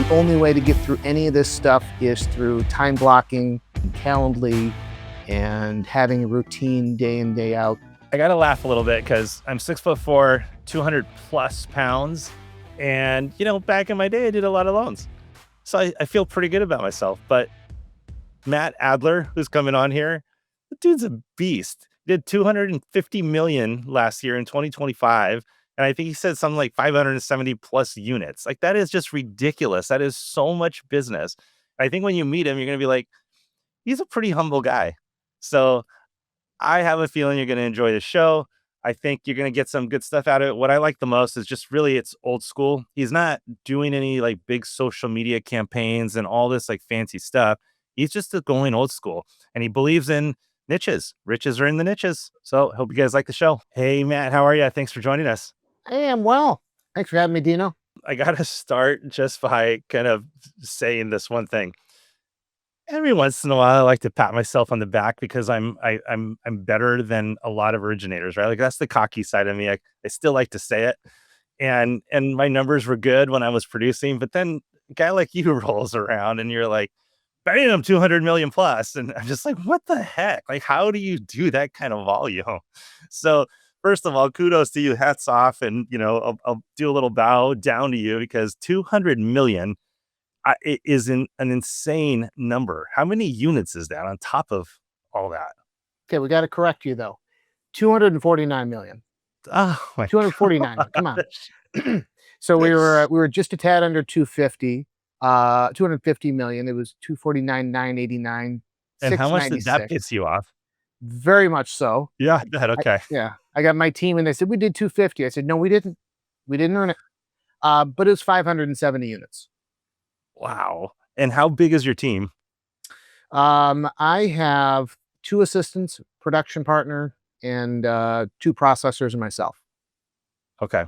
The only way to get through any of this stuff is through time blocking, Calendly, and having a routine day in, day out. I got to laugh a little bit because I'm 6'4", 200 plus pounds. And, back in my day, I did a lot of loans. So I feel pretty good about myself. But Matt Adler, who's coming on here, the dude's a beast. Did 250 million last year in 2025. And I think he said something like 570 plus units. Like, that is just ridiculous. That is so much business. I think when you meet him, you're going to be like, he's a pretty humble guy. So I have a feeling you're going to enjoy the show. I think you're going to get some good stuff out of it. What I like the most is just really it's old school. He's not doing any like big social media campaigns and all this like fancy stuff. He's just going old school, and he believes in niches. Riches are in the niches. So hope you guys like the show. Hey, Matt, how are you? Thanks for joining us. I am well. Thanks for having me, Dino. I got to start just by kind of saying this one thing. Every once in a while, I like to pat myself on the back because I'm better than a lot of originators, right? Like, that's the cocky side of me. I still like to say it, and my numbers were good when I was producing, but then a guy like you rolls around and you're like, bam, 200 million plus, and I'm just like, what the heck? Like, how do you do that kind of volume? So first of all, kudos to you, hats off, and I'll do a little bow down to you because 200 million. It is an insane number. How many units is that on top of all that? Okay, we got to correct you though. 249 million. Oh my 249. Come on. So we were just a tad under 250. 250 million. It was 249,989. And how much did that piss you off? Very much so. Yeah, okay. I got my team and they said we did 250. I said no, we didn't. We didn't earn it. But it was 570 units. Wow. And how big is your team? I have 2 assistants, production partner, and 2 processors and myself. Okay.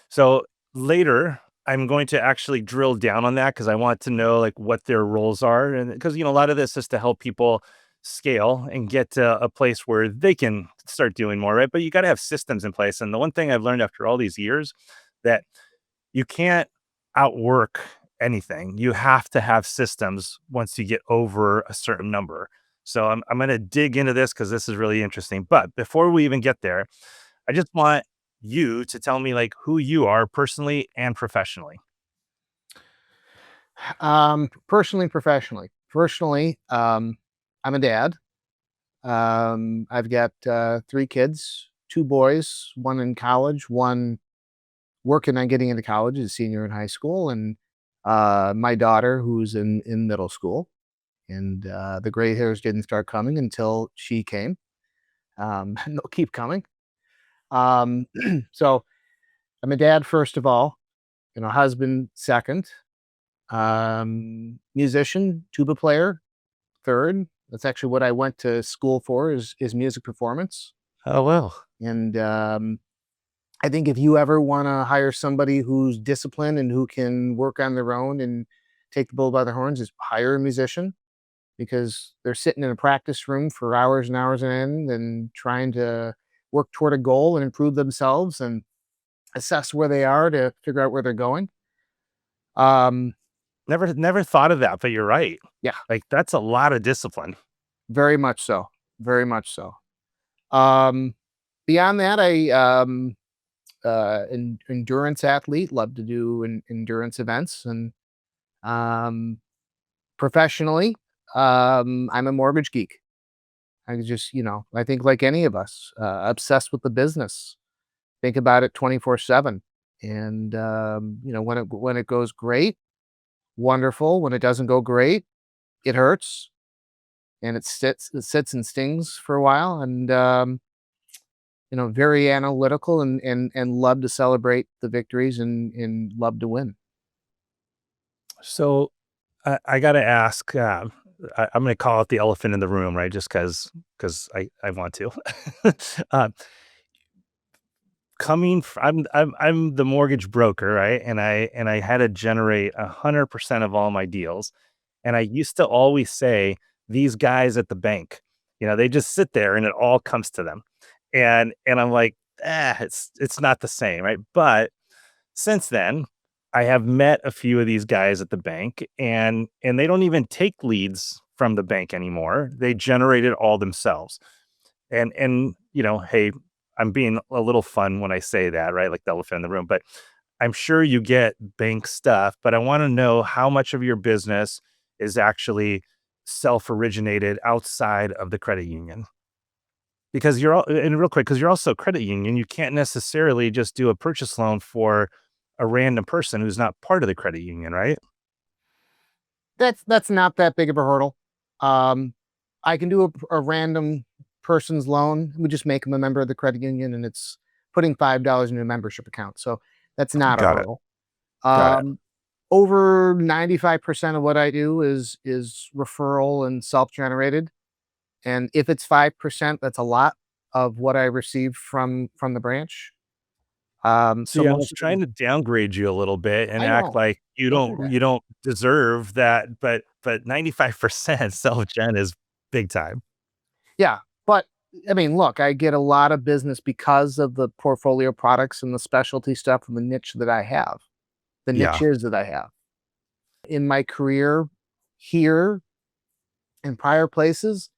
So later, I'm going to actually drill down on that because I want to know like what their roles are. And because, a lot of this is to help people scale and get to a place where they can start doing more, right? But you got to have systems in place. And the one thing I've learned after all these years that you can't outwork anything. You have to have systems once you get over a certain number. So I'm going to dig into this because this is really interesting. But before we even get there, I just want you to tell me like who you are personally and professionally. Personally and professionally. Personally, I'm a dad. I've got 3 kids, 2 boys, 1 in college, 1 working on getting into college, is a senior in high school, and my daughter who's in middle school. And the gray hairs didn't start coming until she came. And they'll keep coming. So I'm a dad first of all, and a husband second. Musician, tuba player third. That's actually what I went to school for is music performance. Oh, well. And I think if you ever want to hire somebody who's disciplined and who can work on their own and take the bull by the horns, is hire a musician, because they're sitting in a practice room for hours and hours on end and trying to work toward a goal and improve themselves and assess where they are to figure out where they're going. Never thought of that, but you're right. Yeah. Like, that's a lot of discipline. Very much so. Very much so. Beyond that, endurance athlete, love to do endurance events, and professionally, I'm a mortgage geek. I just, I think like any of us, obsessed with the business, think about it 24/7. And when it goes great, wonderful. When it doesn't go great, it hurts, and it sits and stings for a while. And very analytical and love to celebrate the victories and love to win. So I got to ask, I'm going to call it the elephant in the room, right? Just because I want to. uh, I'm the mortgage broker, right? And I had to generate 100% of all my deals. And I used to always say, these guys at the bank, they just sit there and it all comes to them. And I'm like, it's not the same, right? But since then, I have met a few of these guys at the bank, and they don't even take leads from the bank anymore. They generate it all themselves. And hey, I'm being a little fun when I say that, right? Like the elephant in the room, but I'm sure you get bank stuff, but I want to know how much of your business is actually self-originated outside of the credit union. Because and real quick, because you're also a credit union, you can't necessarily just do a purchase loan for a random person who's not part of the credit union, right? That's not that big of a hurdle. Um, I can do a random person's loan. We just make them a member of the credit union, and it's putting $5 in a membership account. So that's not a Got it. hurdle. Got it. Um, Over 95% of what I do is referral and self-generated. And if it's 5%, that's a lot of what I receive from the branch. So See, I was most of trying to downgrade you a little bit and I act know. like you Don't do don't that. you don't deserve that, but 95% self-gen is big time. Yeah, but I mean, look, I get a lot of business because of the portfolio products and the specialty stuff and the niche that I have, the Yeah. niches that I have. In my career here and prior places,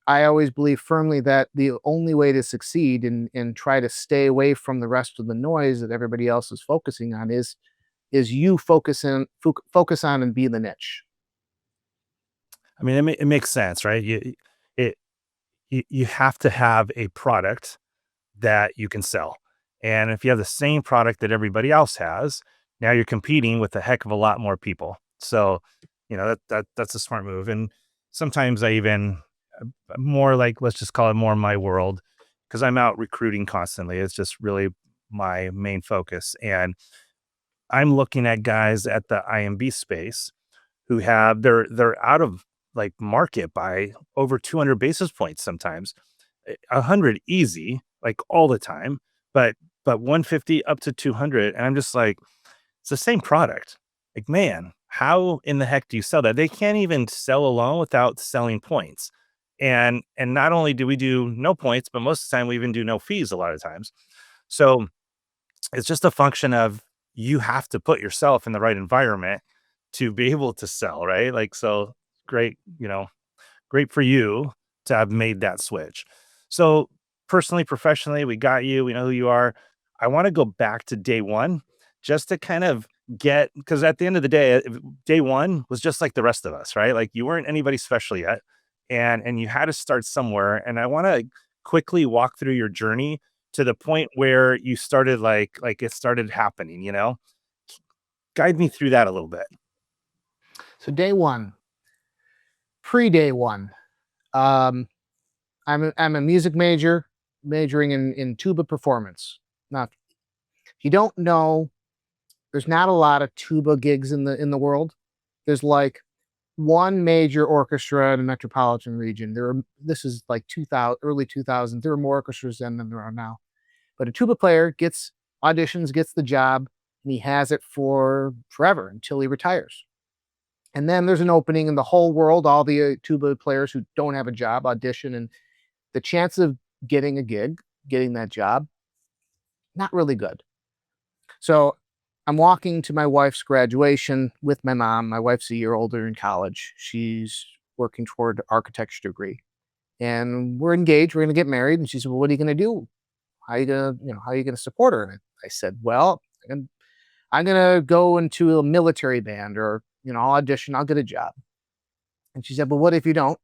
I always believe firmly that the only way to succeed and try to stay away from the rest of the noise that everybody else is focusing on is you focus on and be the niche. I mean, it makes sense, right? It you have to have a product that you can sell. And if you have the same product that everybody else has, now you're competing with a heck of a lot more people. So, that's a smart move. And sometimes I even more like, let's just call it more my world, because I'm out recruiting constantly. It's just really my main focus. And I'm looking at guys at the IMB space who have they're out of like market by over 200 basis points sometimes. 100 easy, like all the time, but 150 up to 200, and I'm just like, it's the same product. Like, man, how in the heck do you sell that? They can't even sell a loan without selling points. And not only do we do no points, but most of the time we even do no fees a lot of times. So it's just a function of you have to put yourself in the right environment to be able to sell, right? Like, so great, great for you to have made that switch. So, personally, professionally, we got you. We know who you are. I want to go back to day one just to kind of get, because at the end of the day, day one was just like the rest of us, right? Like, you weren't anybody special yet, and you had to start somewhere. And I want to quickly walk through your journey to the point where you started like it started happening. Guide me through that a little bit. So day one, pre-day one, um, I'm a music major, majoring in tuba performance. Now, if you don't know, there's not a lot of tuba gigs in the world. There's like one major orchestra in a metropolitan region. This is like 2000, early 2000s. There are more orchestras then than there are now. But a tuba player gets auditions, gets the job, and he has it for forever until he retires. And then there's an opening in the whole world. All the tuba players who don't have a job audition, and the chance of getting a gig, getting that job, not really good. So I'm walking to my wife's graduation with my mom. My wife's a year older in college. She's working toward an architecture degree. And we're engaged. We're going to get married. And she said, "Well, what are you going to do? How are you going to support her?" And I said, "Well, I'm going to go into a military band or, I'll audition, I'll get a job." And she said, "Well, what if you don't?"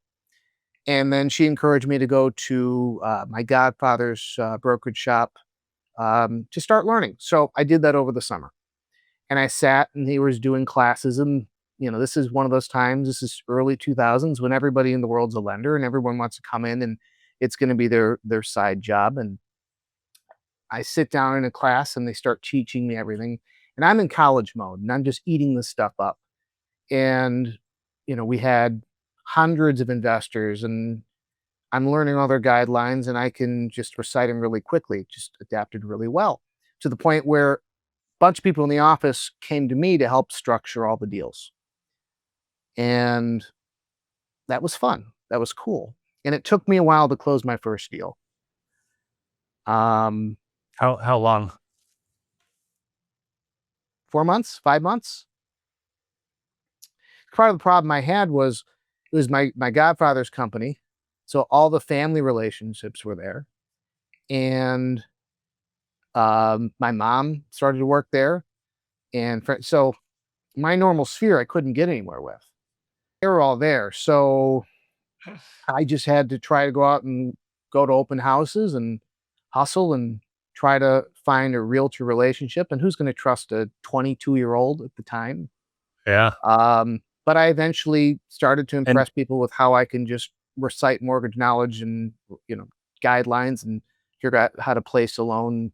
And then she encouraged me to go to my godfather's brokerage shop to start learning. So I did that over the summer. And I sat and he was doing classes. And, this is one of those times, this is early 2000s when everybody in the world's a lender and everyone wants to come in and it's going to be their side job. And I sit down in a class and they start teaching me everything. And I'm in college mode and I'm just eating this stuff up. And, we had hundreds of investors and I'm learning all their guidelines and I can just recite them really quickly, just adapted really well to the point where a bunch of people in the office came to me to help structure all the deals. And that was fun. That was cool. And it took me a while to close my first deal. Um, How long? 4 months, 5 months. Part of the problem I had was it was my godfather's company, so all the family relationships were there, and my mom started to work there, and so my normal sphere I couldn't get anywhere with. They were all there, so I just had to try to go out and go to open houses and hustle and try to find a realtor relationship. And who's going to trust a 22-year-old at the time? Yeah. But I eventually started to And impress people with how I can just recite mortgage knowledge and guidelines and figure out how to place a loan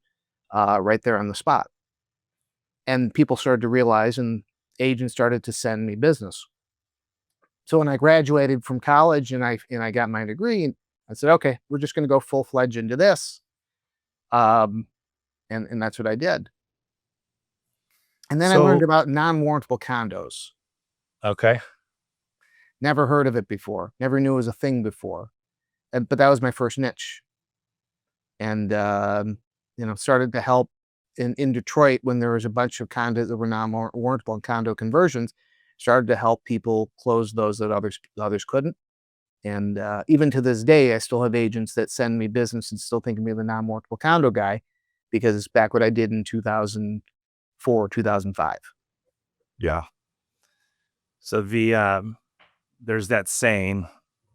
right there on the spot. And people started to realize, and agents started to send me business. So when I graduated from college and I got my degree, I said, okay, we're just going to go full fledged into this, um, and that's what I did. And then I learned so, about non-warrantable condos. okay. Never heard of it before. Never knew it was a thing before. But that was my first niche, and started to help in Detroit when there was a bunch of condos that were non-warrantable and condo conversions. Started to help people close those that others couldn't. And even to this day, I still have agents that send me business and still think of me as the non-warrantable condo guy because it's back what I did in 2004, 2005. Yeah. So there's that saying,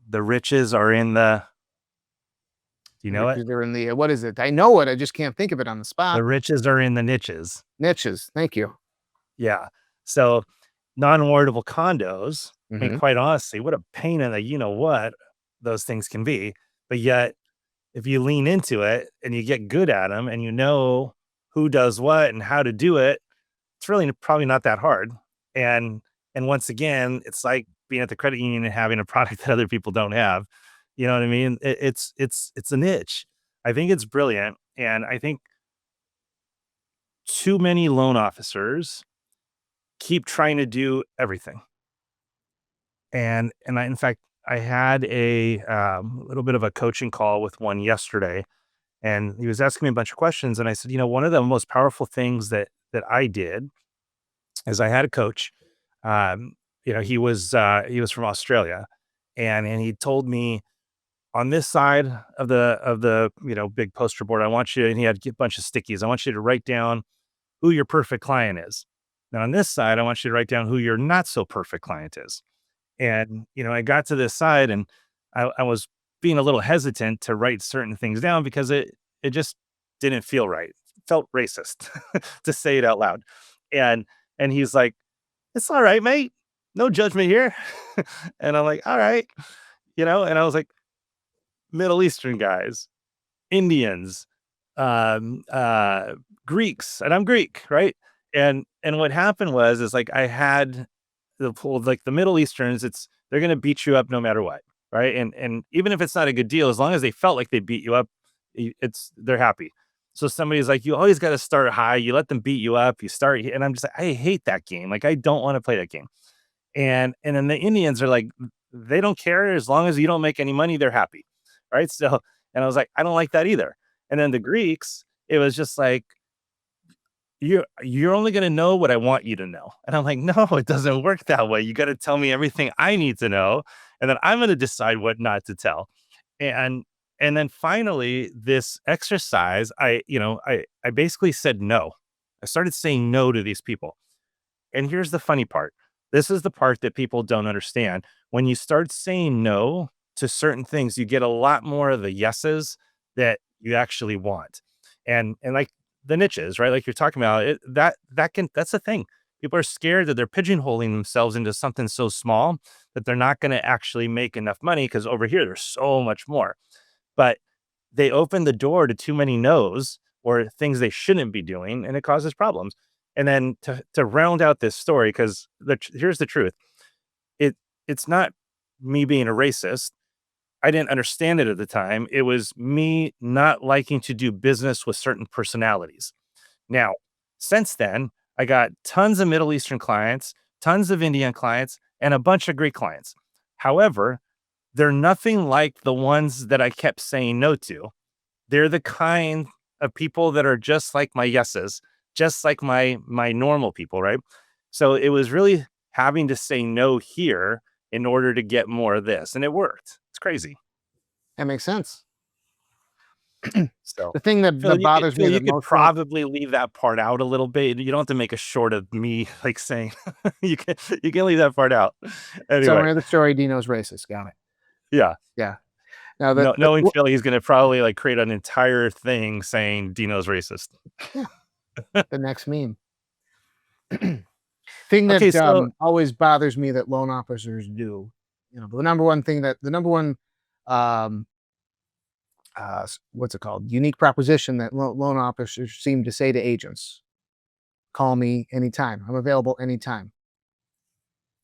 the riches are in the, do you know it? Riches are in the, what is it? I know it. I just can't think of it on the The spot. riches are in the niches. Niches. Thank you. Yeah. So non-awardable condos, I mean, Hmm. quite honestly, what a pain in the you know what those things can be. But yet, if you lean into it and you get good at them and you know who does what and how to do it, it's really probably not that hard. And and once again, it's like being at the credit union and having a product that other people don't have. You know what I mean? It's a niche. I think it's brilliant, and I think too many loan officers keep trying to do everything. And in fact, I had a little bit of a coaching call with one yesterday, and he was asking me a bunch of questions. And I said, one of the most powerful things that I did is I had a coach. Um, he was from Australia, and he told me on this side of the big poster board, I want you, and he had a bunch of stickies. I want you to write down who your perfect client is. Now on this side, I want you to write down who your not so perfect client is. And, I got to this side and I was being a little hesitant to write certain things down because it just didn't feel right. It felt racist to say it out loud. And and he's like, "It's all right, mate. No judgment here." And I'm like, "All right." And I was like, Middle Eastern guys, Indians, um, uh, Greeks, and I'm Greek, right? And what happened was is like I had the pool, like the Middle Easterns, they're gonna beat you up no matter what, right? And even if it's not a good deal, as long as they felt like they beat you up, they're happy. So somebody's like, you always got to start high. You let them beat you up. You start, and I'm just like, I hate that game. Like I don't want to play that game. And then the Indians are like, they don't care as long as you don't make any money. They're happy, right? So, and I was like, I don't like that either. And then the Greeks, it was just like, you're only gonna know what I want you to know. And I'm like, "No, it doesn't work that way. You gotta tell me everything I need to know, and then I'm gonna decide what not to tell." And and then finally, this exercise, I basically said no. I started saying no to these people. And here's the funny part. This is the part that people don't understand. When you start saying no to certain things, you get a lot more of the yeses that you actually want. And like the niches, right? Like you're talking about it, that's the thing. People are scared that they're pigeonholing themselves into something so small that they're not going to actually make enough money because over here there's so much more. But they open the door to too many no's or things they shouldn't be doing, and it causes problems. And then to round out this story, because here's the truth: it it's not me being a racist. I didn't understand it at the time. It was me not liking to do business with certain personalities. Now, since then, I got tons of Middle Eastern clients, tons of Indian clients, and a bunch of Greek clients. However, they're nothing like the ones that I kept saying no to. They're the kind of people that are just like my yeses. just like my normal people, right? So it was really having to say no here in order to get more of this, and it worked. It's crazy. That makes sense. So The thing that bothers me Phil, the you could most about probably leave that part out a little bit. You don't have to make a short of me like saying you can leave that part out. Anyway, summary of the story, Dino's racist. Got it. yeah. Yeah. Now No, knowing Phil, he's gonna probably like create an entire thing saying Dino's racist. yeah, the next meme. Thing Okay, that so always bothers me that loan officers do, the number one thing that the number one um, what's it called? Unique proposition that loan officers seem to say to agents: "Call me anytime. I'm available anytime."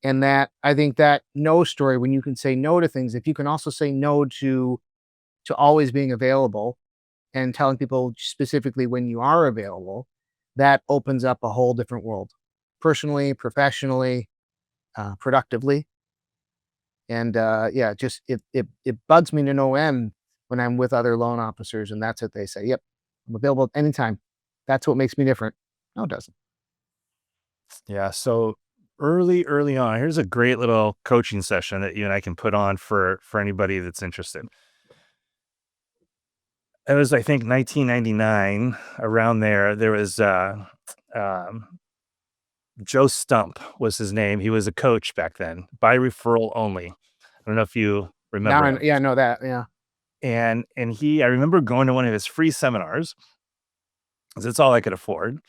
And that I think that no story, when you can say no to things, if you can also say no to always being available and telling people specifically when you are available, that opens up a whole different world, personally, professionally, productively. And yeah, just it bugs me to no end when I'm with other loan officers and that's what they say. Yep, I'm available anytime. That's what makes me different. No, it doesn't. yeah, so early on, here's a great little coaching session that you and I can put on for anybody that's interested. It was, I think, 1999, around there. There was um, Joe Stump was his name. He was a coach back then, by referral only. I don't know if you Now, remember him. yeah, I know that. Yeah, And I remember going to one of his free seminars, 'cause it's all I could afford.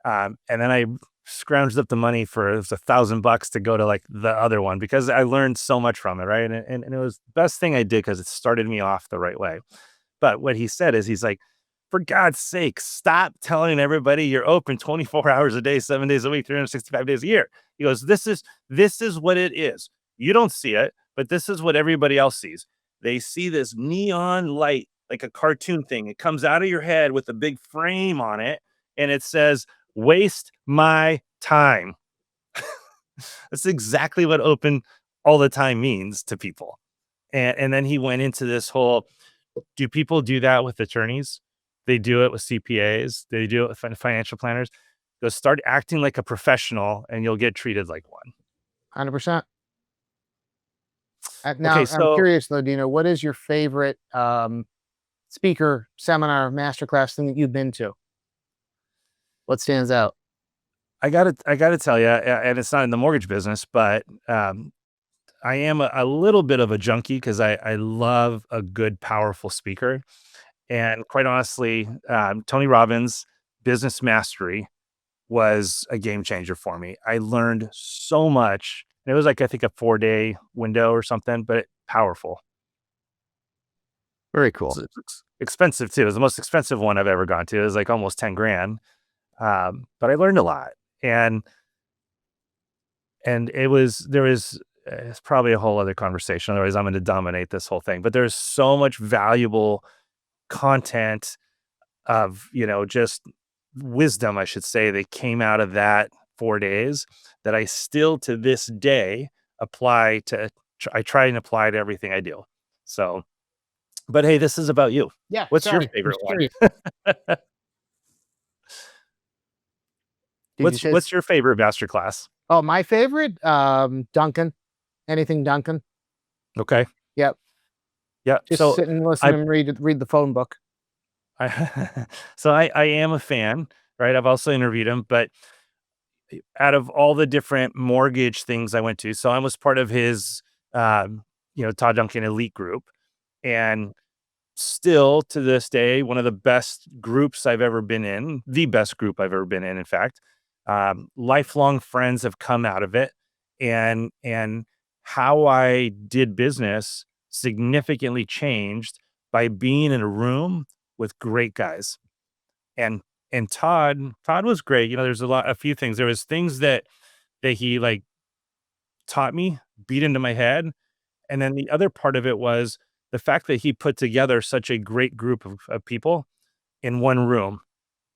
And then I scrounged up the money for, it was $1,000 to go to like the other one because I learned so much from it, right? And it was the best thing I did because it started me off the right way. But what he said is, he's like, for God's sake, stop telling everybody you're open 24 hours a day, 7 days a week, 365 days a year. He goes, this is what it is. You don't see it, but this is what everybody else sees. They see this neon light, like a cartoon thing. It comes out of your head with a big frame on it, and it says, waste my time. That's exactly what open all the time means to people. And then he went into this whole, do people do that with attorneys? They do it with CPAs. They do it with financial planners. Go start acting like a professional and you'll get treated like one. 100%. Okay, Now, I'm so curious though, Dino, what is your favorite speaker, seminar, masterclass thing that you've been to? What stands out? I gotta tell you, and it's not in the mortgage business, but I am a little bit of a junkie because I love a good, powerful speaker. And quite honestly, Tony Robbins' Business Mastery was a game changer for me. I learned so much. And it was like, I think, a 4-day window or something, but powerful. Very It's, cool. it's expensive too. It was the most expensive one I've ever gone to. It was like almost 10 grand. But I learned a lot. And it's probably a whole other conversation. Otherwise, I'm going to dominate this whole thing. But there's so much valuable content of, just wisdom, I should say, that came out of that 4 days that I still to this day apply to. I try and apply to everything I do. So, but hey, this is about you. Yeah, What's your sorry. I'm favorite just one? curious. Did you say What's your favorite masterclass? oh, my favorite? Duncan. Anything Duncan. Okay. Yep. Yeah. Just sit and listen I and read the phone book. I am a fan, right? I've also interviewed him, but out of all the different mortgage things I went to, so I was part of his, Todd Duncan elite group, and still to this day, one of the best groups I've ever been in, the best group I've ever been in fact. Lifelong friends have come out of it, and how I did business significantly changed by being in a room with great guys. And Todd was great. There's a few things. There was things that he like taught me, beat into my head. And then the other part of it was the fact that he put together such a great group of people in one room.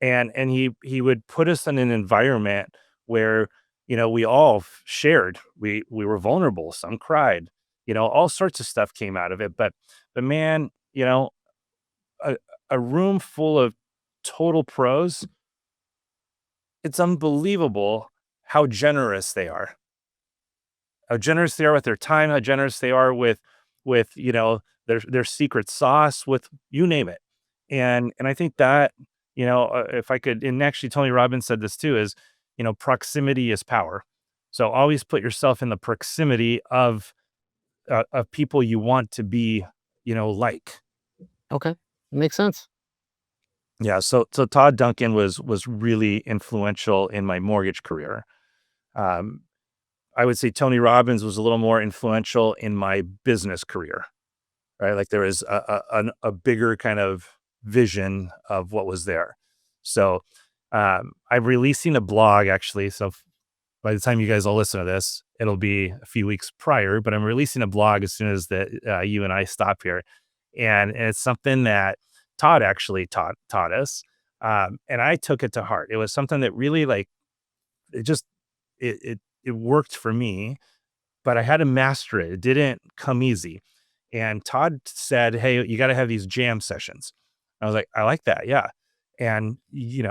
And he would put us in an environment where, we all shared. We were vulnerable. Some cried. All sorts of stuff came out of it. But man, a, a room full of total pros it's unbelievable how generous they are. How generous they are with their time, how generous they are with their secret sauce, with you name it. And I think that, if I could, and actually Tony Robbins said this too, is, proximity is power. So always put yourself in the proximity of people you want to be, like. Okay. Makes sense. Yeah. So Todd Duncan was really influential in my mortgage career. Um, I would say Tony Robbins was a little more influential in my business career, right? Like there was a bigger kind of vision of what was there. So I'm releasing a blog actually. So by the time you guys all listen to this, it'll be a few weeks prior, but I'm releasing a blog as soon as you and I stop here. And it's something that Todd actually taught us. And I took it to heart. It was something that really like, it just, it worked for me, but I had to master it. It didn't come easy. And Todd said, "Hey, you got to have these jam sessions." I was like, "I like that. Yeah." And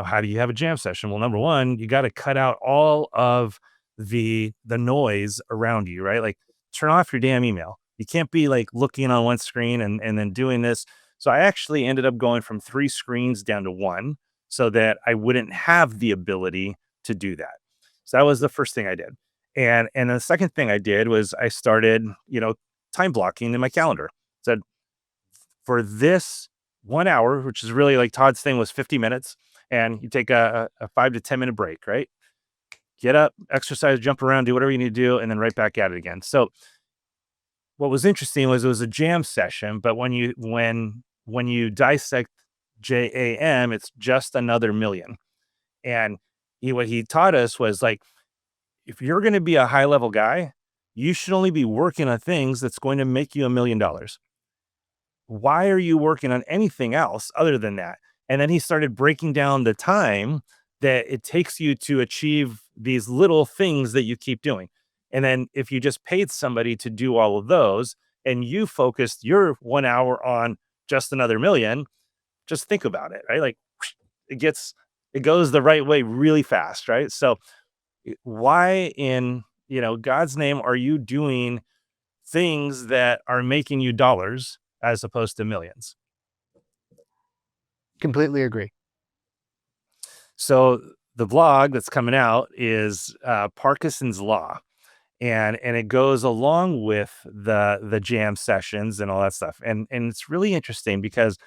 how do you have a jam session? Well, number one, you got to cut out all of the noise around you, right? Like turn off your damn email. You can't be like looking on one screen and then doing this. So I actually ended up going from 3 screens down to 1 so that I wouldn't have the ability to do that. So that was the first thing I did. And the second thing I did was I started, time blocking in my calendar. Said for this 1 hour, which is really like Todd's thing was 50 minutes, and you take a 5 to 10 minute break, right? Get up, exercise, jump around, do whatever you need to do, and then right back at it again. So what was interesting was it was a jam session, but when you dissect JAM, it's just another million. And what he taught us was like, if you're going to be a high level guy, you should only be working on things that's going to make you $1 million. Why are you working on anything else other than that? And then he started breaking down the time that it takes you to achieve these little things that you keep doing. And then if you just paid somebody to do all of those and you focused your 1 hour on just another million, just think about it, right? Like it gets, it goes the right way really fast, right? So why in God's name are you doing things that are making you dollars as opposed to millions? Completely agree. So the blog that's coming out is Parkinson's Law, and it goes along with the jam sessions and all that stuff. And it's really interesting because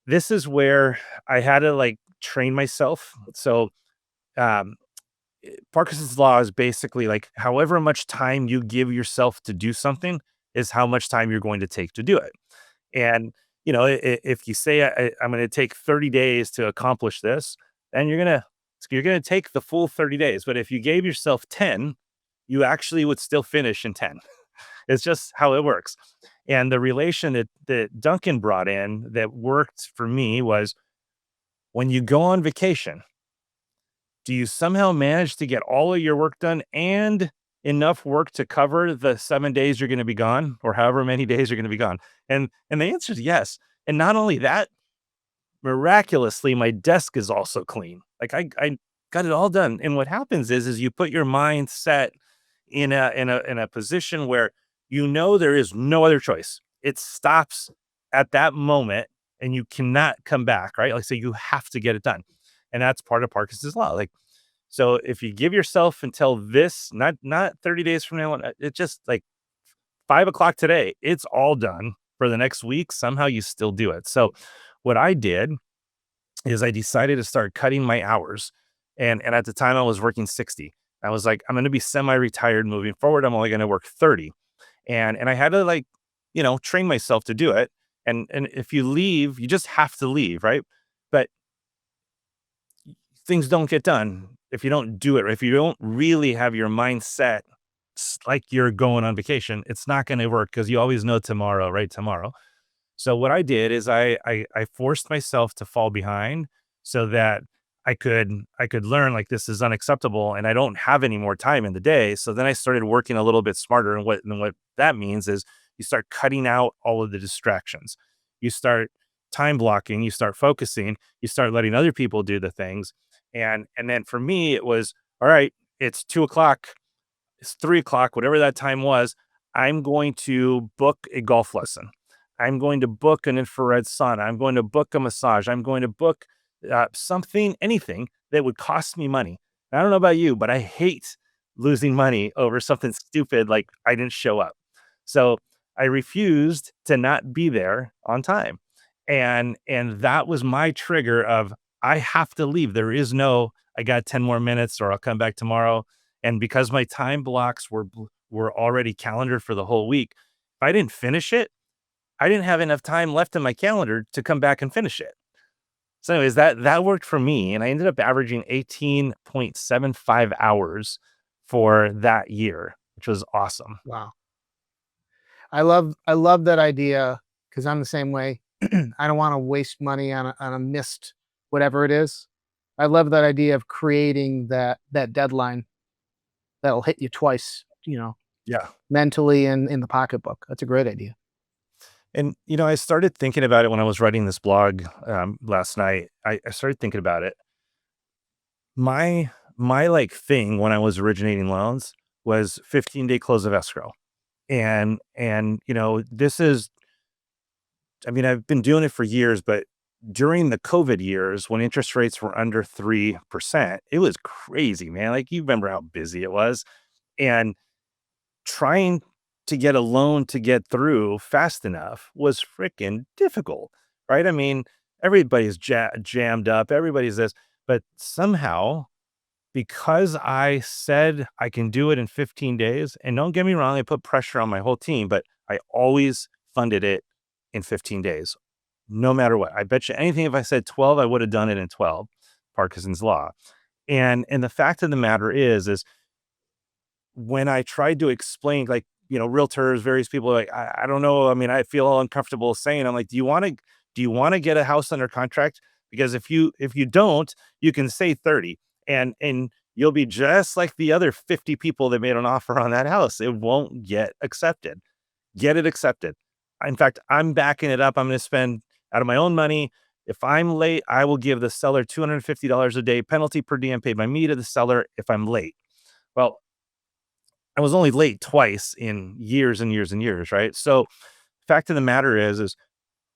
this is where I had to like train myself. So um, Parkinson's law is basically like however much time you give yourself to do something is how much time you're going to take to do it. And if you say I'm going to take 30 days to accomplish this, then you're gonna take the full 30 days. But if you gave yourself 10, you actually would still finish in 10. It's just how it works. And the relation that Duncan brought in that worked for me was when you go on vacation, do you somehow manage to get all of your work done and enough work to cover the 7 days you're going to be gone or however many days you're going to be gone? And the answer is yes. And not only that, miraculously, my desk is also clean. Like I got it all done. And what happens is you put your mind set in a position where there is no other choice. It stops at that moment and you cannot come back, right? Like so you have to get it done. And that's part of Parkinson's law. Like so if you give yourself until this, not 30 days from now, it's just like 5 o'clock today, it's all done for the next week. Somehow you still do it. So what I did is I decided to start cutting my hours. And at the time I was working 60. I was like, I'm going to be semi-retired moving forward. I'm only going to work 30. And I had to like, train myself to do it. And if you leave, you just have to leave, right? But things don't get done if you don't do it. If you don't really have your mindset like you're going on vacation, it's not going to work because you always know tomorrow, right? Tomorrow. So what I did is I forced myself to fall behind so that I could learn like this is unacceptable and I don't have any more time in the day. So then I started working a little bit smarter, and what that means is you start cutting out all of the distractions. You start time blocking, you start focusing, you start letting other people do the things. And then for me, it was, all right, it's 2 o'clock, it's 3 o'clock, whatever that time was. I'm going to book a golf lesson. I'm going to book an infrared sauna. I'm going to book a massage. I'm going to book something, anything that would cost me money. I don't know about you, but I hate losing money over something stupid like I didn't show up. So I refused to not be there on time. And that was my trigger of, I have to leave. There is no, I got 10 more minutes or I'll come back tomorrow. And because my time blocks were already calendared for the whole week, if I didn't finish it, I didn't have enough time left in my calendar to come back and finish it. So anyways, that worked for me, and I ended up averaging 18.75 hours for that year, which was awesome. Wow. I love that idea because I'm the same way. I don't want to waste money on a missed whatever it is. I love that idea of creating that deadline that'll hit you twice, Yeah. mentally and in the pocketbook. That's a great idea. And, I started thinking about it when I was writing this blog last night. I started thinking about it. My like thing when I was originating loans was 15-day close of escrow. And this is, I mean, I've been doing it for years, but during the COVID years when interest rates were under 3%, it was crazy, man. Like, you remember how busy it was. And trying to get a loan to get through fast enough was freaking difficult, right? I mean, everybody's jammed up, everybody's this, but somehow, because I said I can do it in 15 days, and don't get me wrong, I put pressure on my whole team, but I always funded it in 15 days, no matter what. I bet you anything, if I said 12, I would have done it in 12, Parkinson's law. And the fact of the matter is when I tried to explain, like, realtors, various people are like, I don't know. I mean, I feel uncomfortable saying, I'm like, do you want to get a house under contract? Because if you don't, you can say 30 and you'll be just like the other 50 people that made an offer on that house. It won't get accepted. Get it accepted. In fact, I'm backing it up. I'm going to spend out of my own money. If I'm late, I will give the seller $250 a day penalty per diem paid by me to the seller if I'm late. Well, I was only late twice in years and years and years, right? So fact of the matter is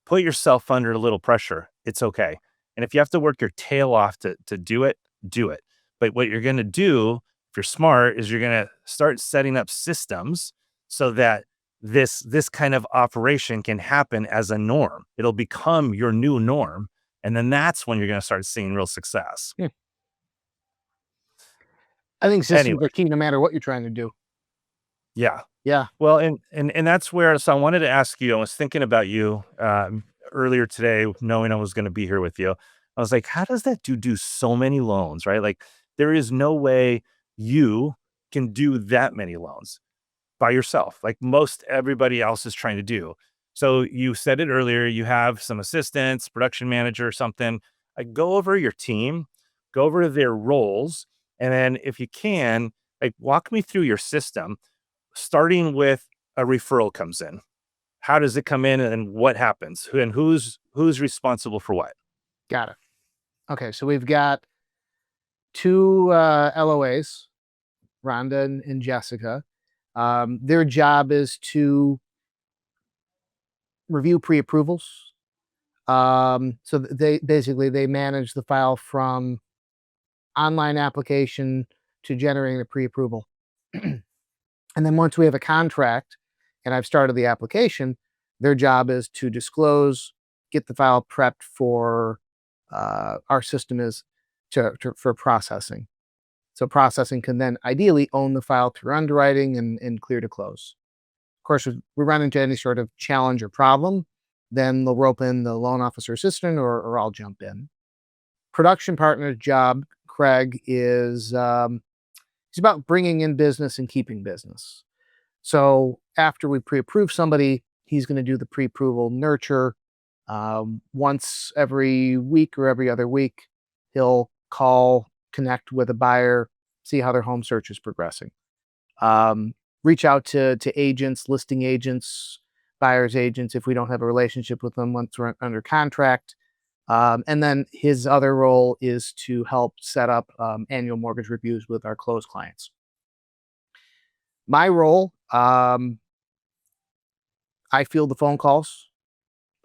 put yourself under a little pressure. It's okay. And if you have to work your tail off to do it, do it. But what you're going to do, if you're smart, is you're going to start setting up systems so that this kind of operation can happen as a norm. It'll become your new norm. And then that's when you're going to start seeing real success. Hmm. I think systems Anyway. are key no matter what you're trying to do. Yeah. Yeah. Well, and that's where, so I wanted to ask you, I was thinking about you earlier today, knowing I was going to be here with you. I was like, how does that dude do so many loans, right? Like, there is no way you can do that many loans by yourself, like most everybody else is trying to do. So you said it earlier, you have some assistants, production manager or something. Like, go over your team, go over their roles. And then if you can, like, walk me through your system, starting with a referral comes in. How does it come in and what happens? And who's responsible for what? Got it. Okay. So we've got two LOAs, Rhonda and Jessica. Their job is to review pre-approvals. So they manage the file from online application to generating the pre-approval. And then once we have a contract and I've started the application, their job is to disclose, get the file prepped for our system is for processing. So processing can then ideally own the file through underwriting and clear to close. Of course, if we run into any sort of challenge or problem, then they'll rope in the loan officer assistant or I'll jump in. Production partner's job, Craig, is it's about bringing in business and keeping business. So after we pre-approve somebody, he's going to do the pre-approval nurture. Once every week or every other week, he'll call, connect with a buyer, see how their home search is progressing. Reach out to agents, listing agents, buyer's agents if we don't have a relationship with them once we're under contract. And then his other role is to help set up annual mortgage reviews with our closed clients. My role, I field the phone calls.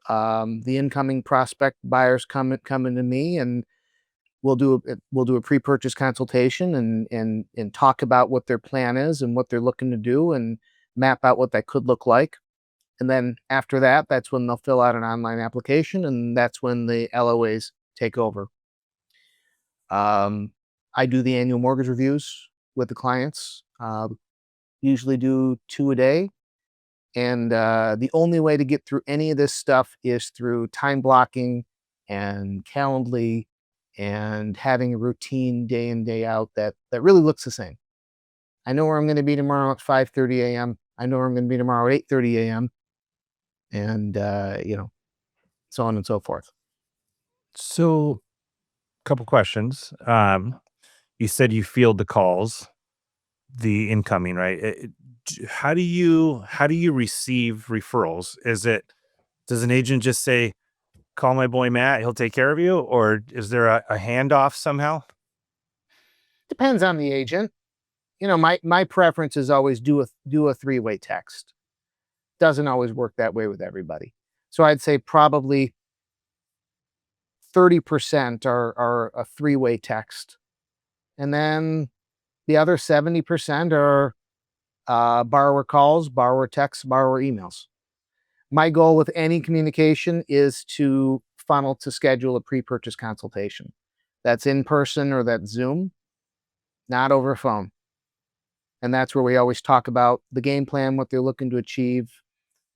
The incoming prospect buyers coming to me, and we'll do a pre-purchase consultation and talk about what their plan is and what they're looking to do and map out what that could look like. And then after that, that's when they'll fill out an online application, and that's when the LOAs take over. I do the annual mortgage reviews with the clients. Usually do 2 a day. And the only way to get through any of this stuff is through time blocking and Calendly and having a routine day in, day out that really looks the same. I know where I'm going to be tomorrow at 5:30 a.m. I know where I'm going to be tomorrow at 8:30 a.m. And so on and so forth. So, couple questions. You said you field the calls, the incoming, right? How do you receive referrals? Does an agent just say, "Call my boy Matt, he'll take care of you," or is there a handoff somehow? Depends on the agent. My preference is always do a three-way text. Doesn't always work that way with everybody. So I'd say probably 30% are a three-way text. And then the other 70% are borrower calls, borrower texts, borrower emails. My goal with any communication is to funnel to schedule a pre-purchase consultation. That's in person or that's Zoom, not over phone. And that's where we always talk about the game plan, what they're looking to achieve.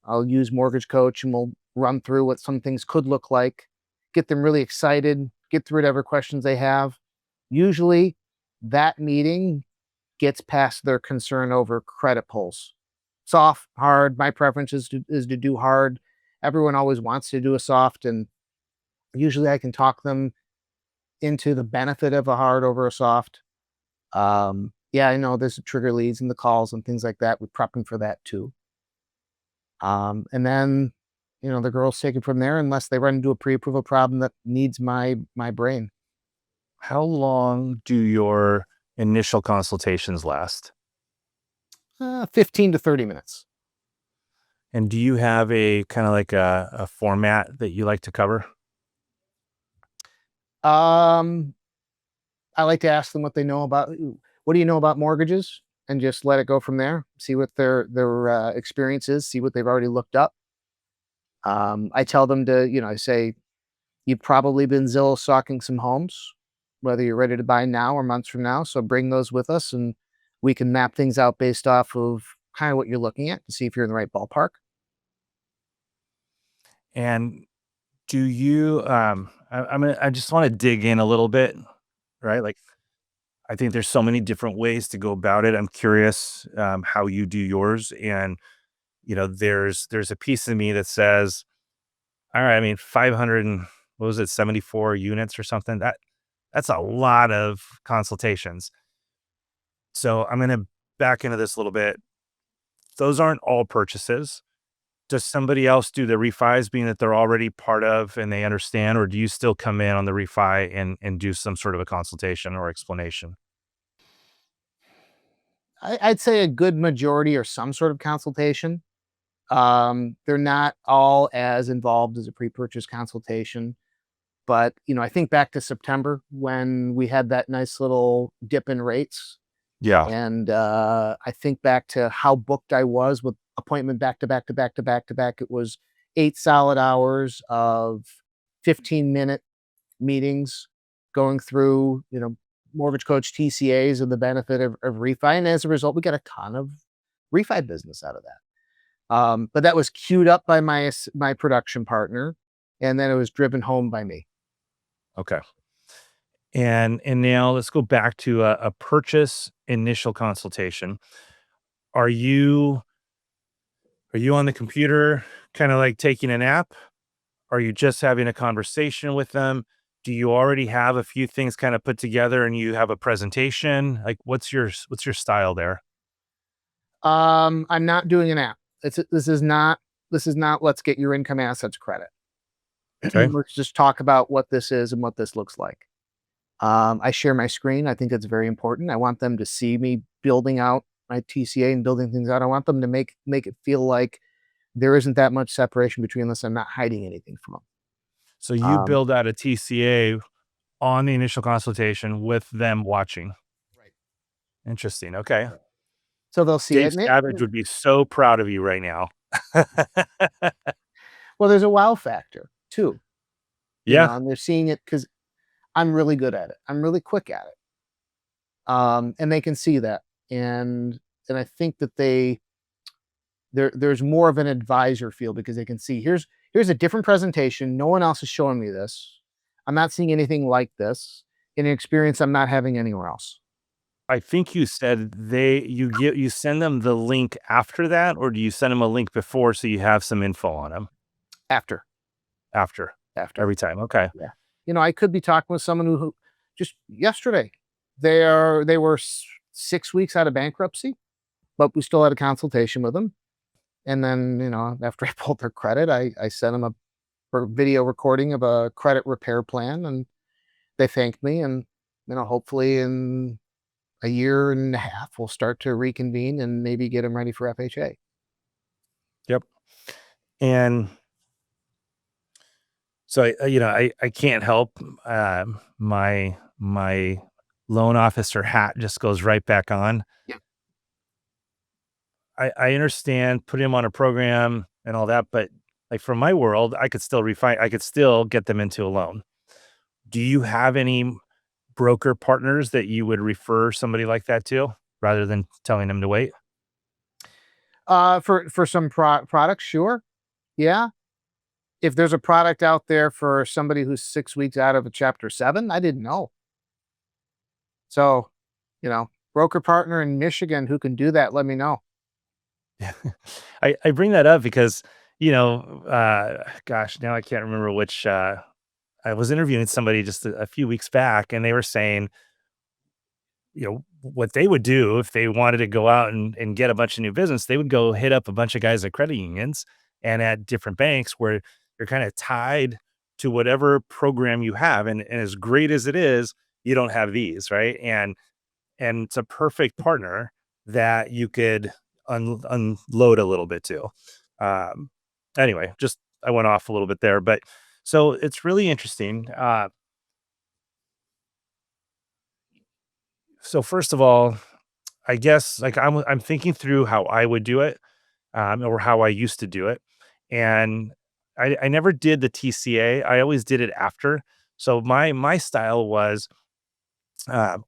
I'll use Mortgage Coach and we'll run through what some things could look like, get them really excited, get through whatever questions they have. Usually that meeting gets past their concern over credit pulls. Soft, hard. My preference is to do hard. Everyone always wants to do a soft, and usually I can talk them into the benefit of a hard over a soft. Yeah, I know there's the trigger leads and the calls and things like that. We're prepping for that too. And then, the girls take it from there unless they run into a pre-approval problem that needs my brain. How long do your initial consultations last? 15 to 30 minutes. And do you have a kind of like a format that you like to cover? Um, I like to ask them what they know about. What do you know about mortgages? And just let it go from there. See what their experience is. See what they've already looked up. I tell them to, I say, you've probably been Zillow stalking some homes, whether you're ready to buy now or months from now. So bring those with us, and we can map things out based off of kind of what you're looking at to see if you're in the right ballpark. And do you, I just want to dig in a little bit, right? Like, I think there's so many different ways to go about it. I'm curious how you do yours. And, there's a piece of me that says, all right, I mean, 500 and what was it, 74 units or something? That's a lot of consultations. So I'm going to back into this a little bit. Those aren't all purchases. Does somebody else do the refis, being that they're already part of and they understand, or do you still come in on the refi and do some sort of a consultation or explanation? I'd say a good majority are some sort of consultation. They're not all as involved as a pre-purchase consultation. But, I think back to September when we had that nice little dip in rates. Yeah. And I think back to how booked I was with appointment back to back to back to back to back. It was 8 solid hours of 15-minute meetings going through, Mortgage Coach TCAs and the benefit of refi. And as a result, we got a ton of refi business out of that. But that was queued up by my production partner, and then it was driven home by me. Okay. And now let's go back to a purchase initial consultation. Are you on the computer kind of like taking a nap? Are you just having a conversation with them? Do you already have a few things kind of put together and you have a presentation? Like what's your style there? I'm not doing an app. This is not let's get your income assets credit. Okay. Let's just talk about what this is and what this looks like. I share my screen. I think it's very important. I want them to see me building out my TCA and building things out. I want them to make it feel like there isn't that much separation between us. I'm not hiding anything from So you them. build out a TCA on the initial consultation with them watching. Right. Interesting. Okay. Right. So they'll see Dave it. Savage would be so proud of you right now. Well, there's a wow factor too, Yeah. and they're seeing it because I'm really good at it. I'm really quick at it. And they can see that. And I think that there's more of an advisor feel because they can see here's a different presentation. No one else is showing me this. I'm not seeing anything like this in an experience I'm not having anywhere else. I think you said you send them the link after that, or do you send them a link before so you have some info on them After, after after, every time? Okay. yeah. I could be talking with someone who just yesterday they were 6 weeks out of bankruptcy, but we still had a consultation with them. And then, after I pulled their credit, I sent them a video recording of a credit repair plan, and they thanked me. And hopefully in a year and a half, we'll start to reconvene and maybe get them ready for FHA. Yep. And so I can't help my loan officer hat just goes right back on. Yeah. I understand putting them on a program and all that, but like from my world, I could still get them into a loan. Do you have any broker partners that you would refer somebody like that to rather than telling them to wait? For some products, sure, yeah. If there's a product out there for somebody who's 6 weeks out of a Chapter 7, I didn't know. So, broker partner in Michigan who can do that, let me know. Yeah. I bring that up because, gosh, now I can't remember which, I was interviewing somebody just a few weeks back and they were saying, what they would do if they wanted to go out and get a bunch of new business, they would go hit up a bunch of guys at credit unions and at different banks where you're kind of tied to whatever program you have. And as great as it is, you don't have these, right? And it's a perfect partner that you could unload a little bit to. Um, anyway, just I went off a little bit there, but so it's really interesting. So first of all, I guess like I'm thinking through how I would do it, or how I used to do it, and I never did the TCA. I always did it after. So my style was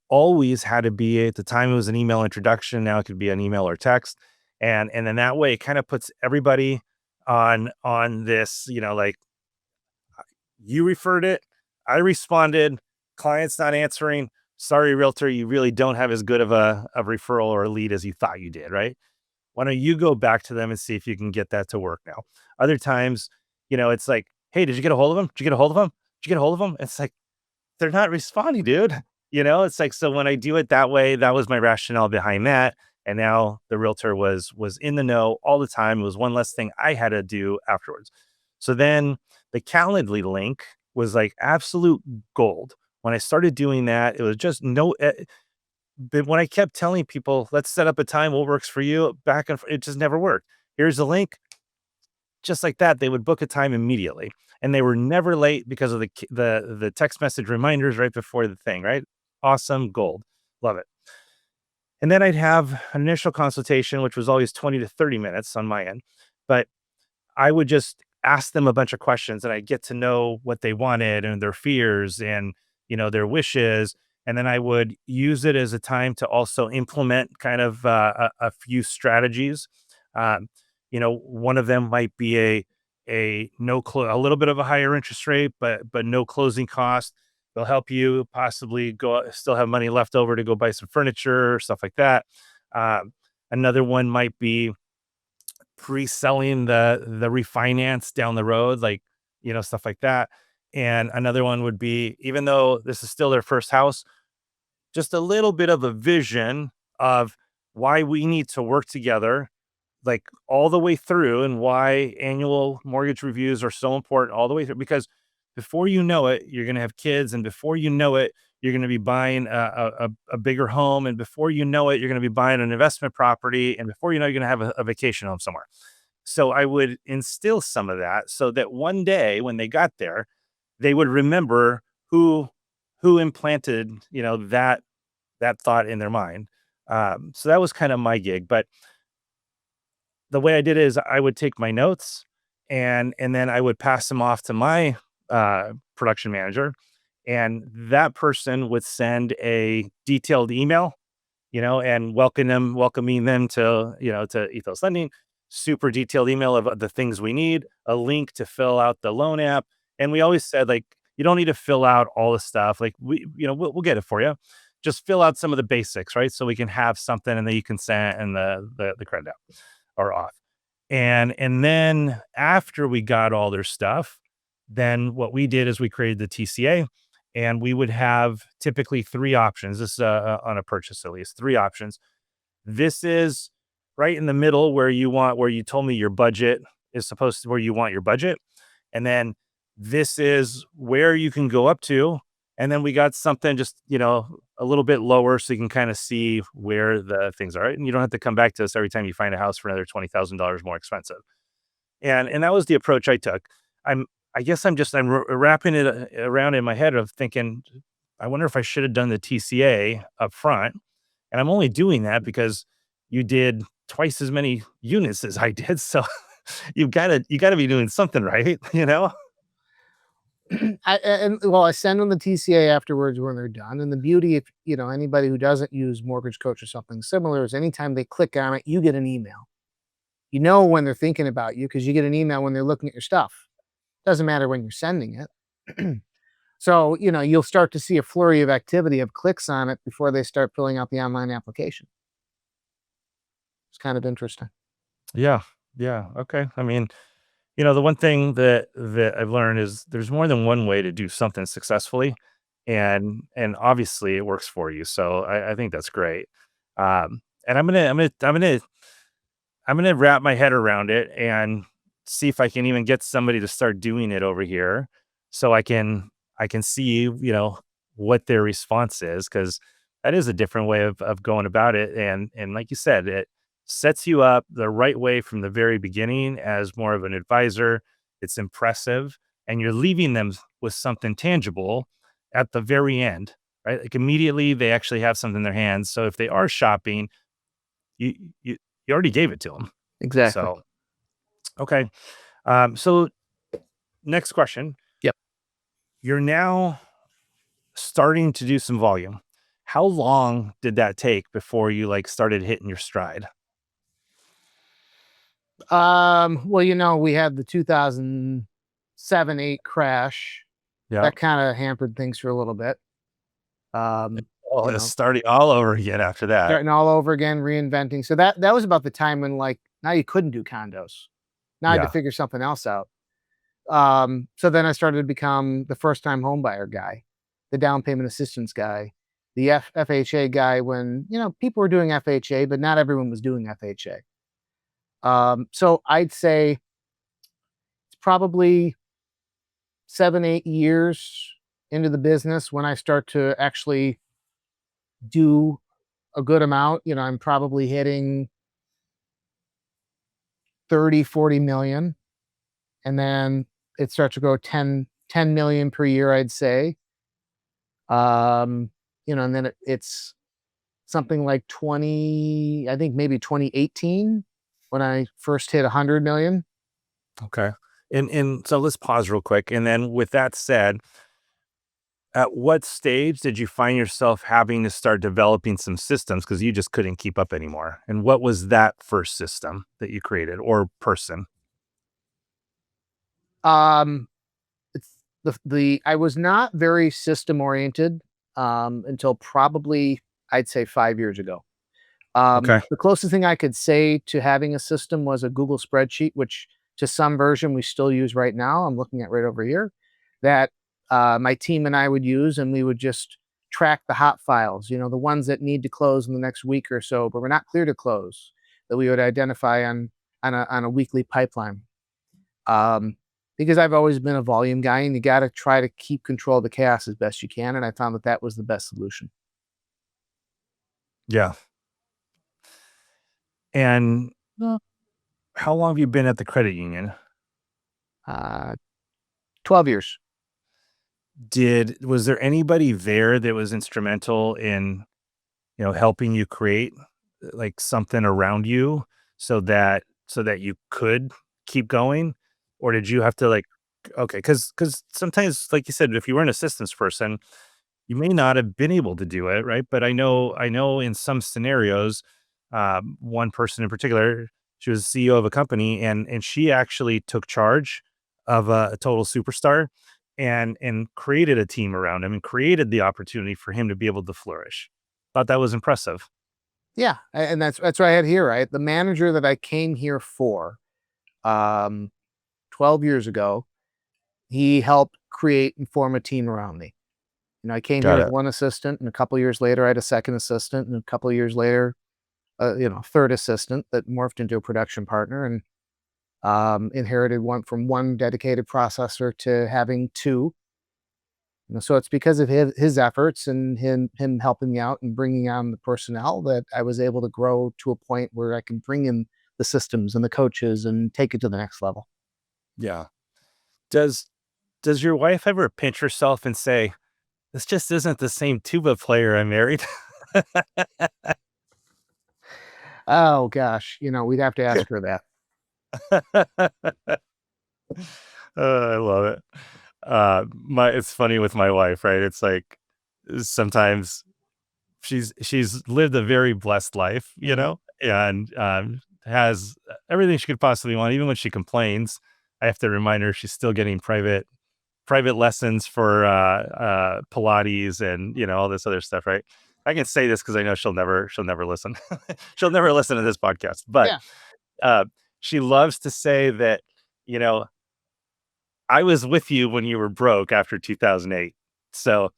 always had to be at the time it was an email introduction. Now it could be an email or text, and then that way it kind of puts everybody on this. Like you referred it, I responded, client's not answering. Sorry, realtor, you really don't have as good of a referral or a lead as you thought you did, right? Why don't you go back to them and see if you can get that to work now? Other times, it's like, hey, did you get a hold of them? Did you get a hold of them? Did you get a hold of them? It's like, they're not responding, dude. It's like, so when I do it that way, that was my rationale behind that. And now the realtor was in the know all the time. It was one less thing I had to do afterwards. So then the Calendly link was like absolute gold. When I started doing that, it was just but when I kept telling people, let's set up a time, what works for you, back and forth, it just never worked. Here's the link. Just like that, they would book a time immediately. And they were never late because of the text message reminders right before the thing, right? Awesome, gold. Love it. And then I'd have an initial consultation, which was always 20 to 30 minutes on my end. But I would just ask them a bunch of questions and I get to know what they wanted and their fears and, their wishes. And then I would use it as a time to also implement kind of a few strategies. Um, one of them might be a little bit of a higher interest rate, but no closing cost. They'll help you possibly still have money left over to go buy some furniture or stuff like that. Another one might be pre-selling the refinance down the road, like, stuff like that. And another one would be, even though this is still their first house, just a little bit of a vision of why we need to work together, like all the way through, and why annual mortgage reviews are so important all the way through, because before you know it, you're going to have kids, and before you know it, you're going to be buying a bigger home, and before you know it, you're going to be buying an investment property, and before you know, you're going to have a vacation home somewhere. So I would instill some of that so that one day when they got there, they would remember who implanted, that thought in their mind. So that was kind of my gig. But the way I did it is I would take my notes, and then I would pass them off to my production manager, and that person would send a detailed email, and welcoming them to Ethos Lending. Super detailed email of the things we need, a link to fill out the loan app. And we always said, like, you don't need to fill out all the stuff. Like, we'll get it for you. Just fill out some of the basics, right? So we can have something, and then you can send the credit out or off. And then after we got all their stuff, then what we did is we created the TCA, and we would have typically three options. This is on a purchase, at least three options. This is right in the middle where you told me your budget is supposed to, where you want your budget. And then this is where you can go up to. And then we got something just, a little bit lower, so you can kind of see where the things are. And you don't have to come back to us every time you find a house for another $20,000 more expensive. And that was the approach I took. I guess I'm wrapping it around in my head of thinking, I wonder if I should have done the TCA up front. And I'm only doing that because you did twice as many units as I did. So you gotta be doing something right, I send them the TCA afterwards when they're done. And the beauty, if anybody who doesn't use Mortgage Coach or something similar, is anytime they click on it, you get an email. You know when they're thinking about you because you get an email when they're looking at your stuff. Doesn't matter when you're sending it. So, you'll start to see a flurry of activity of clicks on it before they start filling out the online application. It's kind of interesting. Yeah. Yeah. Okay. I mean, the one thing that I've learned is there's more than one way to do something successfully, and obviously it works for you. So I think that's great. And I'm gonna wrap my head around it and see if I can even get somebody to start doing it over here, so I can see, what their response is, because that is a different way of going about it. And like you said, it sets you up the right way from the very beginning as more of an advisor. It's impressive, and you're leaving them with something tangible at the very end, right? Like immediately they actually have something in their hands. So if they are shopping, you you you already gave it to them. Exactly. So okay. So next question. Yep. You're now starting to do some volume. How long did that take before you started hitting your stride? Well, we had the 2007-8 crash. Yeah. That kind of hampered things for a little bit. Oh, it's starting all over again after that. Starting all over again, reinventing. So that was about the time when now you couldn't do condos. Now I had to Yeah. figure something else out. So then I started to become the first time home buyer guy, the down payment assistance guy, the FHA guy when, people were doing FHA, but not everyone was doing FHA. So I'd say it's probably 7, 8 years into the business when I start to actually do a good amount. I'm probably hitting 30, 40 million. And then it starts to go 10 million per year, I'd say. And then it's something like 20, I think maybe 2018 when I first hit 100 million. Okay. And so let's pause real quick. And then with that said, at what stage did you find yourself having to start developing some systems because you just couldn't keep up anymore? And what was that first system that you created, or person? It's I was not very system oriented until probably I'd say 5 years ago. Okay. The closest thing I could say to having a system was a Google spreadsheet, which to some version we still use right now. I'm looking at right over here that my team and I would use, and we would just track the hot files, the ones that need to close in the next week or so, but we're not clear to close, that we would identify on on a weekly pipeline. Because I've always been a volume guy, and you got to try to keep control of the chaos as best you can. And I found that that was the best solution. Yeah. And how long have you been at the credit union? Uh, 12 years. Was there anybody there that was instrumental in, helping you create like something around you so that you could keep going? Or did you have to like, okay, because sometimes, like you said, if you were an assistance person, you may not have been able to do it, right? But I know in some scenarios, one person in particular, she was CEO of a company, and she actually took charge of a total superstar, and created a team around him and created the opportunity for him to be able to flourish. Thought that was impressive. Yeah, and that's what I had here. Right, the manager that I came here for, um, 12 years ago, he helped create and form a team around me. I came here Got with it. one assistant, and a couple years later, I had a second assistant, and a couple years later, third assistant that morphed into a production partner, and inherited one from one dedicated processor to having two. So it's because of his efforts and him helping me out and bringing on the personnel that I was able to grow to a point where I can bring in the systems and the coaches and take it to the next level. Yeah. Does does your wife ever pinch herself and say, "This just isn't the same tuba player I married"? Oh gosh, we'd have to ask her that. I love it. My It's funny with my wife, right? It's like sometimes she's lived a very blessed life, Mhm. and has everything she could possibly want. Even when she complains, I have to remind her she's still getting private lessons for Pilates and all this other stuff, right? I can say this because I know she'll never listen. She'll never listen to this podcast, but Yeah. uh, she loves to say that you know I was with you when you were broke after 2008. So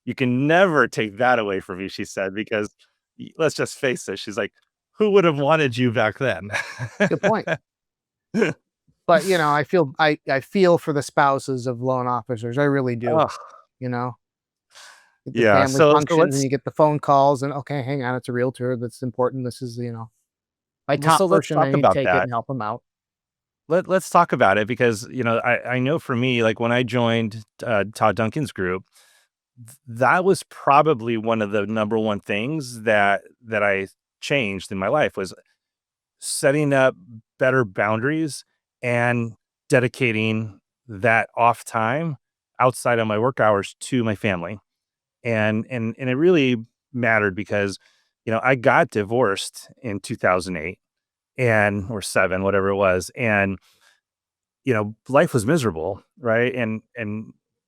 you can never take that away from me, she said, because let's just face it. She's like, who would have wanted you back then? Good point. But I feel for the spouses of loan officers. I really do. Oh, You know, Get the yeah. family So functions and let's you get the phone calls and okay, hang on, it's a realtor that's important. This is my well, so top let's person. I talk need to about take it that. and help them out. Let's talk about it because I know for me, like when I joined Todd Duncan's group, that was probably one of the number one things that I changed in my life was setting up better boundaries and dedicating that off time outside of my work hours to my family. And it really mattered because, I got divorced in 2008 and or 7, whatever it was. And, life was miserable, right? And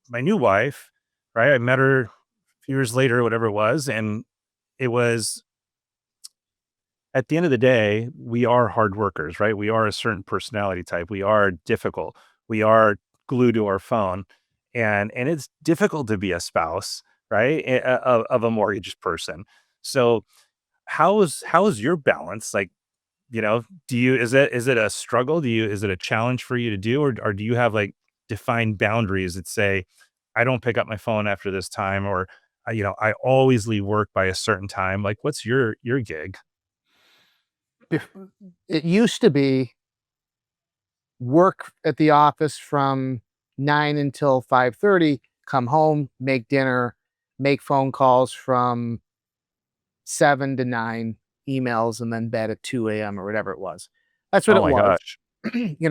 my new wife, right? I met her a few years later, whatever it was, and it was at the end of the day, we are hard workers, right? We are a certain personality type. We are difficult. We are glued to our phone, and it's difficult to be a spouse, right? Of a mortgage person. So how is your balance? Like, do you is it a struggle? Is it a challenge for you to do, or do you have like defined boundaries that say, I don't pick up my phone after this time, or I always leave work by a certain time. Like, what's your gig? It used to be work at the office from 9 until 5:30, come home, make dinner, make phone calls from 7 to 9, emails, and then bed at 2 a.m. or whatever it was. That's what Oh it my was. gosh.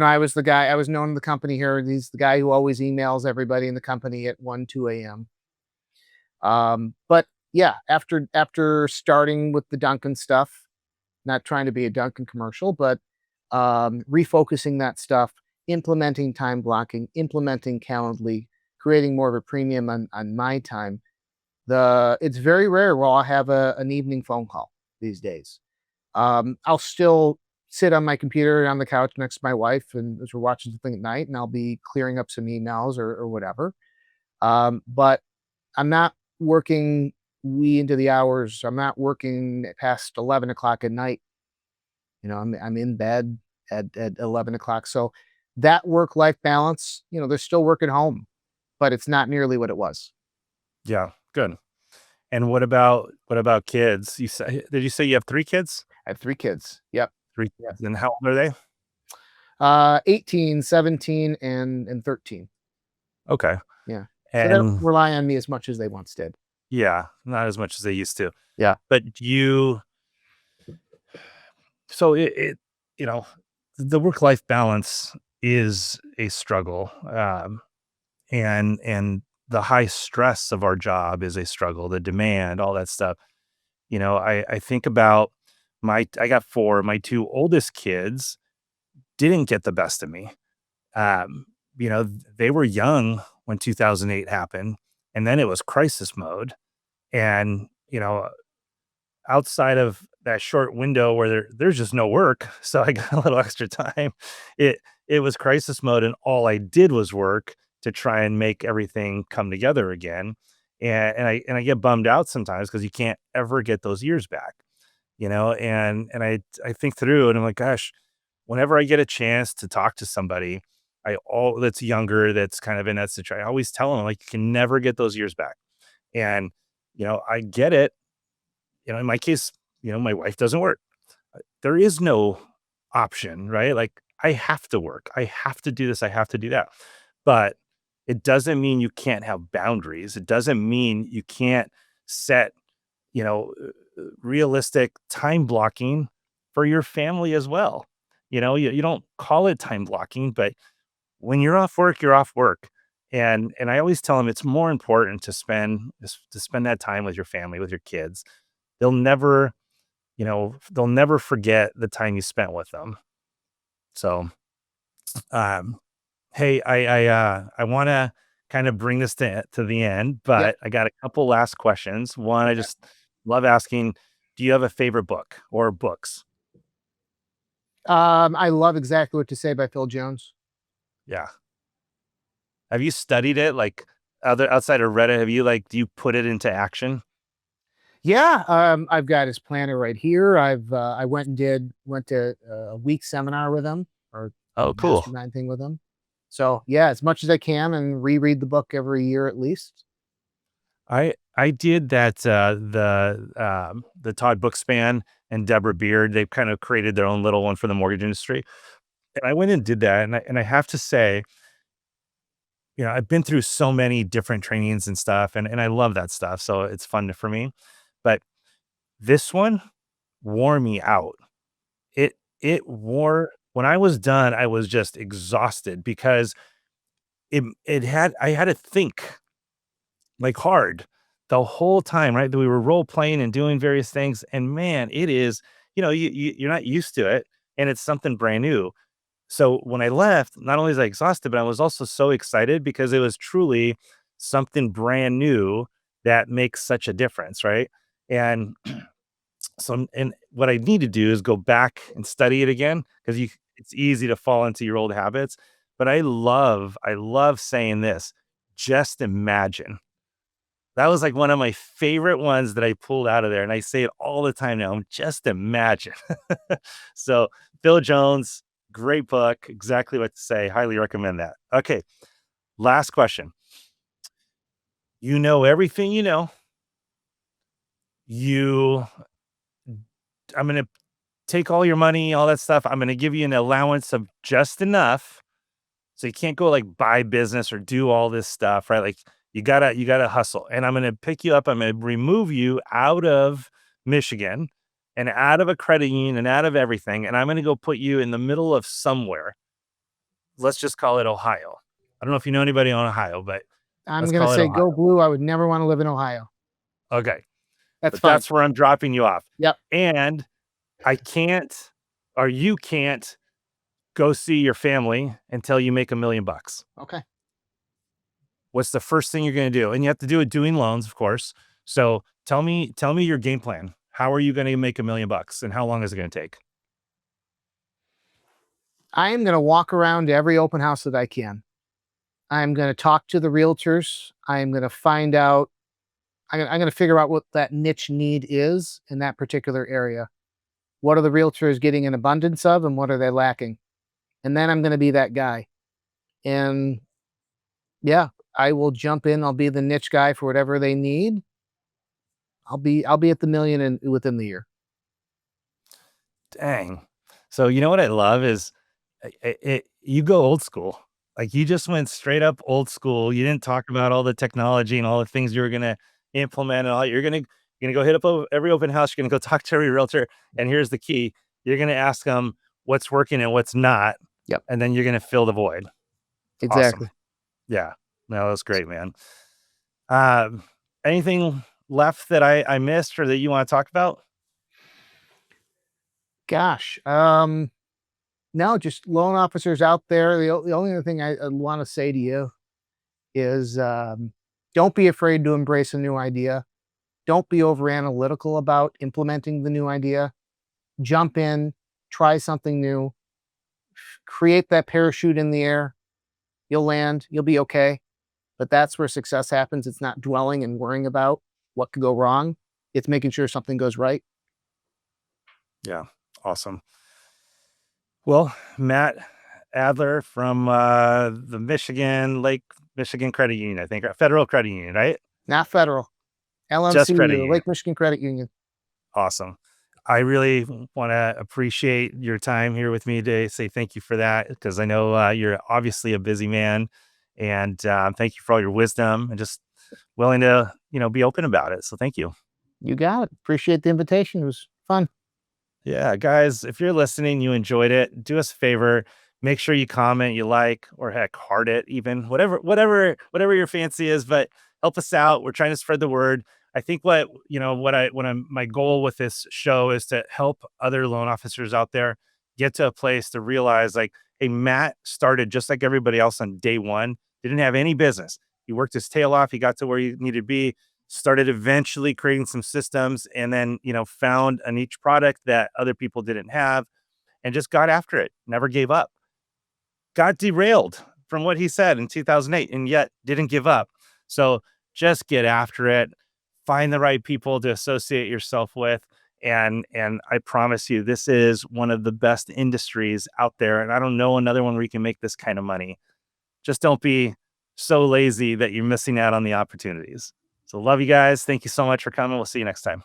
I was the guy, I was known in the company here. He's the guy who always emails everybody in the company at 1, 2 a.m. But yeah, after starting with the Duncan stuff, not trying to be a Duncan commercial, but refocusing that stuff, implementing time blocking, implementing Calendly, creating more of a premium on my time. It's very rare where I'll have an evening phone call these days. I'll still sit on my computer on the couch next to my wife, and as we're watching something at night, and I'll be clearing up some emails or whatever. But I'm not working we into the hours. I'm not working past 11 o'clock at night. I'm in bed at 11 o'clock. So that work-life balance, they're still working home, but it's not nearly what it was. Yeah, good. And what about kids? Did you say you have 3 kids? I have 3 kids. Yep. 3 Yeah. kids, and how old are they? 18, 17, and 13. Okay. Yeah. So they don't And rely on me as much as they once did. yeah, not as much as they used to. Yeah. But so you know, the work-life balance is a struggle. And the high stress of our job is a struggle, the demand, all that stuff. I think about I got 4, my 2 oldest kids didn't get the best of me. Um, they were young when 2008 happened, and then it was crisis mode. And, outside of that short window where there's just no work, so I got a little extra time. It was crisis mode, and all I did was work to try and make everything come together again. And I get bummed out sometimes because you can't ever get those years back, and I think through it, and I'm like, gosh, whenever I get a chance to talk to somebody, that's younger, that's kind of in that situation, I always tell them, like, you can never get those years back. And, I get it. In my case, my wife doesn't work. There is no option, right? Like, I have to work. I have to do this. I have to do that. But it doesn't mean you can't have boundaries. It doesn't mean you can't set, realistic time blocking for your family as well. You don't call it time blocking, but when you're off work, you're off work. And I always tell them it's more important to spend that time with your family, with your kids. They'll never, they'll never forget the time you spent with them. So, um, hey, I want to kind of bring this to the end, Yep. but I got a couple last questions. One, I Okay. just love asking, do you have a favorite book or books? I love Exactly What to Say by Phil Jones. Yeah. Have you studied it? Like, outside of Reddit, do you put it into action? Yeah, I've got his planner right here. I went to a week seminar with him, or Oh, cool. mastermind thing with him. So yeah, as much as I can, and reread the book every year at least. I did that, the Todd Bookspan and Deborah Beard, they've kind of created their own little one for the mortgage industry. And I went and did that, and I have to say, I've been through so many different trainings and stuff, and I love that stuff, so it's fun for me. But this one wore me out. It wore when I was done, I was just exhausted because I had to think, like, hard the whole time, right? That we were role playing and doing various things, and man, it is, you're not used to it, and it's something brand new. So when I left, not only was I exhausted, but I was also so excited because it was truly something brand new that makes such a difference, right? And and what I need to do is go back and study it again because it's easy to fall into your old habits. But I love saying this. Just imagine. That was like one of my favorite ones that I pulled out of there, and I say it all the time now. Just imagine. So, Phil Jones, great book. Exactly What to Say. Highly recommend that. Okay, last question. You know everything you know. You, I'm gonna take all your money, all that stuff. I'm gonna give you an allowance of just enough, so you can't go like buy business or do all this stuff, right? Like you gotta hustle. And I'm gonna pick you up. I'm gonna remove you out of Michigan and out of a credit union and out of everything. And I'm gonna go put you in the middle of somewhere. Let's just call it Ohio. I don't know if you know anybody in Ohio, but I'm let's gonna call it say Ohio. go blue. I would never want to live in Ohio. Okay. That's But fine. that's where I'm dropping you off. Yep. And I can't, or you can't go see your family until you make $1 million. Okay. What's the first thing you're going to do? And you have to do it doing loans, of course. So tell me your game plan. How are you going to make $1 million, and how long is it going to take? I am gonna walk around to every open house that I can. I'm gonna talk to the realtors. I am gonna find out. I'm gonna figure out what that niche need is in that particular area. What are the realtors getting an abundance of, and what are they lacking? And then I'm going to be that guy. And yeah, I will jump in. I'll be the niche guy for whatever they need. I'll be at the million within the year. Dang. So you know what I love is you go old school. Like you just went straight up old school. You didn't talk about all the technology and all the things you were gonna implement and all. You're gonna go hit up every open house. You're gonna go talk to every realtor. And here's the key: you're gonna ask them what's working and what's not, Yep, and then you're gonna fill the void. Awesome. exactly. Yeah. No, that's great, man. Um, anything left that I missed or that you want to talk about? Gosh, no, just loan officers out there. The only other thing I want to say to you is, don't be afraid to embrace a new idea. Don't be over analytical about implementing the new idea. Jump in, try something new, create that parachute in the air. You'll land, you'll be okay. But that's where success happens. It's not dwelling and worrying about what could go wrong. It's making sure something goes right. Yeah. Awesome. Well, Matt Adler from the Lake Michigan Credit Union, I think, or Federal Credit Union, right? Not federal. Just credit LMCU, union. Lake Michigan Credit Union. Awesome. I really want to appreciate your time here with me today. Say thank you for that because I know you're obviously a busy man, and thank you for all your wisdom and just willing to be open about it. So thank you. You got it. Appreciate the invitation. It was fun. Yeah, guys, if you're listening, you enjoyed it, do us a favor, make sure you comment, you like, or heck, heart it, even whatever your fancy is, but help us out. We're trying to spread the word. I think my goal with this show is to help other loan officers out there get to a place to realize like, hey, Matt started just like everybody else on day one, didn't have any business. He worked his tail off, he got to where he needed to be, started eventually creating some systems, and then found a niche product that other people didn't have and just got after it, never gave up, got derailed from what he said in 2008 and yet didn't give up. So just get after it, find the right people to associate yourself with, and I promise you this is one of the best industries out there, and I don't know another one where you can make this kind of money. Just don't be so lazy that you're missing out on the opportunities. So love you guys. Thank you so much for coming. We'll see you next time.